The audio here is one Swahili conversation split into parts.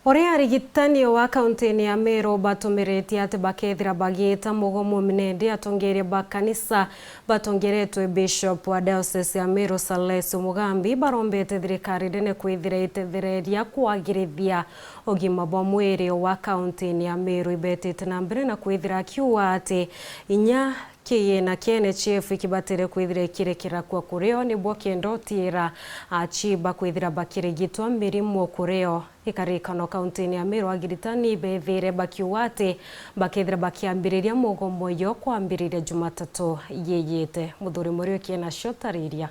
Oria arigitani wa kaunti ya Meru batumirite ati bakethira bagita mugomo mnende atongeria bakanisa batongeretwe Bishop wa Diocese ya Meru Celeste Mugambi barombete thirikari nene kwithira itethereria kwagirithia ogima bwa mwiri wa kaunti ya Meru ibetete na mbere na kwithira kiuga ati inya kiye na KNHF ikibatire kwithira kirekera kwa kureo ni bwo kendotira achiba kwithira bakirigitwa mirimo kureo ikarikano kaunti ya Meru agiritani bethire bakiwate bakethira bakiambiriria mugomo yo kwambiriria Jumatatu yeyete muthuri murio kiena shotariria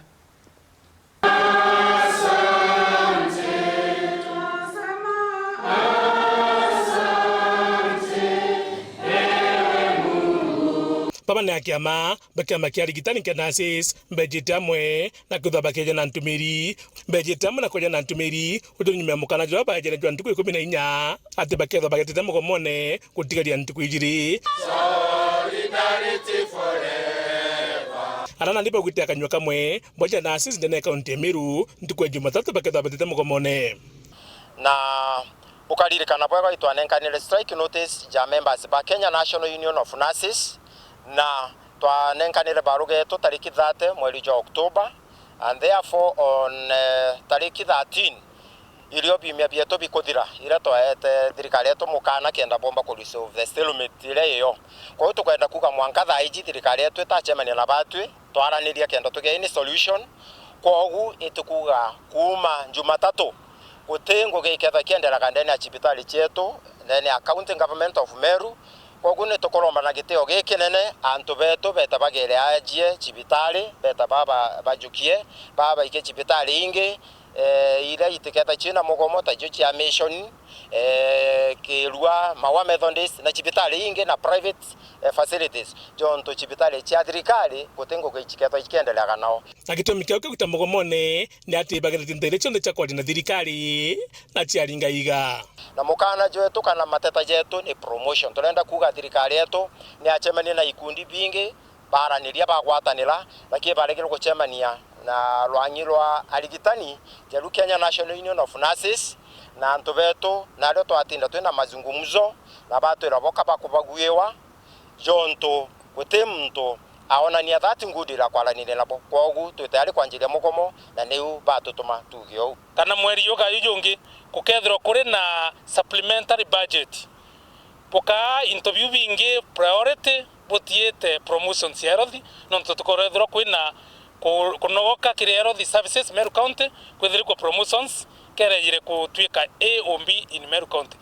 Papa na kiama kia rigitani kenasis bejete amwe na kutha bakeje na ntumiri bejete amwe na koja na ntumiri utunyumya mukana jwa bajere jwa ntuku 14 ati baketha bagetete mugomone gutigaria ntuku ijiri solidarity forever arana ndipo gwitia kanywa kamwe boja na asis ndene kaunti ya Meru ntuku ya Jumatatu baketha batete mugomone na ukaririkana bwa itwanenkanire strike notice ja members ba Kenya National Union of Nurses na twanenkanire barugeto tariki 30 mwezi wa Oktoba, and therefore on tariki 13 ilio bimya bieto bikuthira ira twaete thirikari yetu mukana kenda bomba ku resolve the stalemate ile yo. Kwa hiyo tukwenda kuga mwanka thaiji thirikari yetu itachemania na batwe twaraniria kenda tuge ni solution kogu itukuga kuma Jumatatu gutengo geketha kiendera kandeni ya hospitali chetu ndani ya county government of Meru. Kogu ne tokolomba na giteo gekenene antu beto beta bagere ajie chibitali beta baba bajukie baba ike chibitali inge ile itiketa china mugomo tajo cha mission kirua mawa Methodist na chibitali inge na private facilities jonto chibitali cha thirikari gutengo gechiketa ikiendelea kanao agitomi kyo kuta mugomone ni ati bagere tindere chonde cha kwadi na thirikari na chiaringa iga na mukana jwetu kana mateta jetu ni promotion tulenda kuga thirikari yetu ni achemania na ikundi bingi baraniria bagwatanira lakini baregera guchemania na rwanyirwa arigitani ya Kenya National Union of Nurses na antu betu na leo twatinda twina mazungumzo na batu iraboka bakubaguyewa jonto gutemto aona ni athati ngudira kwaranire nabo kogu twitayari kwanjiria mugomo na niu batutuma tugio kana mweri yoga yungi kukethro kuri na supplementary budget poka interview bingi priority botiete promotions ya health no tukorethro kwina kunogoka kirero the services Meru County kwithiri kwa promotions kerejire kutwika A or B in Meru County.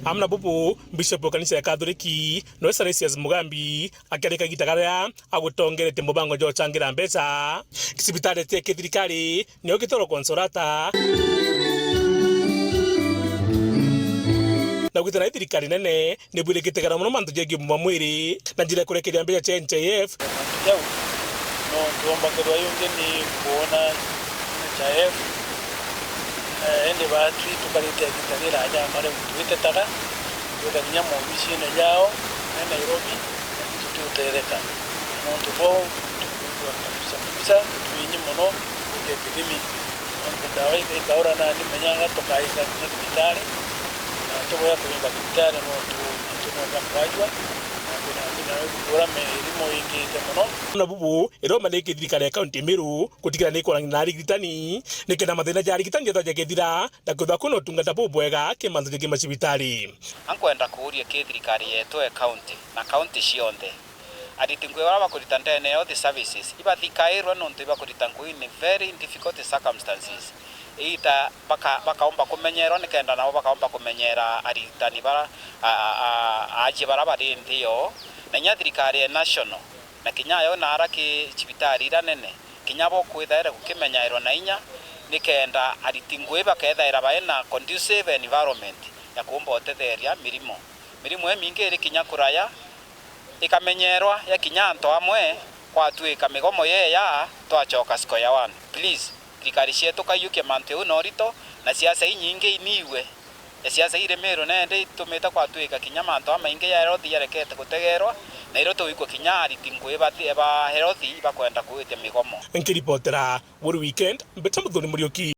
Amna bubu Bishop wa kanisa ya Katholiki no Celestius Mugambi akiareka gitagara agutongerete mubango jo changira mbesa kisibitare te thirikari niyo gitoro consolata na gwitana thirikari nene ni bwire gitegara muno mantu jegi mu mwiri na njira kurekeria mbere cha NHF no tuomba kwa yunge ni kuona NHF ende batwi tukalete gitarira aja mare mtuite taga tukanya mu mishine yao na Nairobi tututereka no tubo kabisa tuinyi muno kepidimi on dawa ikaura na ni menyanga tokaisa hospitali tuboya kuinga hospitali no tunoga kwajwa na bubu ero maleke thirikari ya kaunti Meru kutikira ni kwa na rigitani nikena mathina ja rigitani ja gethira na kutha kuno tungata bubwega ke mantu ke macibitari ankwenda kuuria ke thirikari yetu e county na county cionthe aditingwe wala kurita ndene yo the services ibathikairwa no ntiba kurita ngui in very difficult circumstances ita bakaomba kumenyerwa nikenda nabo bakaomba kumenyera aritani bara aje bara bari nthio na nya thirikari national na kinyayo na araki chibitari ira nene kinyabo kwithaira gukimenyairwa na inya nikenda aritingwe bakethaira baena conducive environment ya kuomba otetheria mirimo emingi iri kinya kuraya ikamenyerwa ya kinyanto amwe kwa tuika migomo ya twachoka square one please thirikari cietu kayuke mante unorito na siasa nyingi iniwe siasa ire Meru nende itumita kwa tuika kinyamanto amaingi ya rothi yarekete gutegerwa na iroto wiko kinya ariti ngui ba healthy bakwenda kuitia migomo nkiripotera Wori Weekend mbeta Muthoni Muriuki.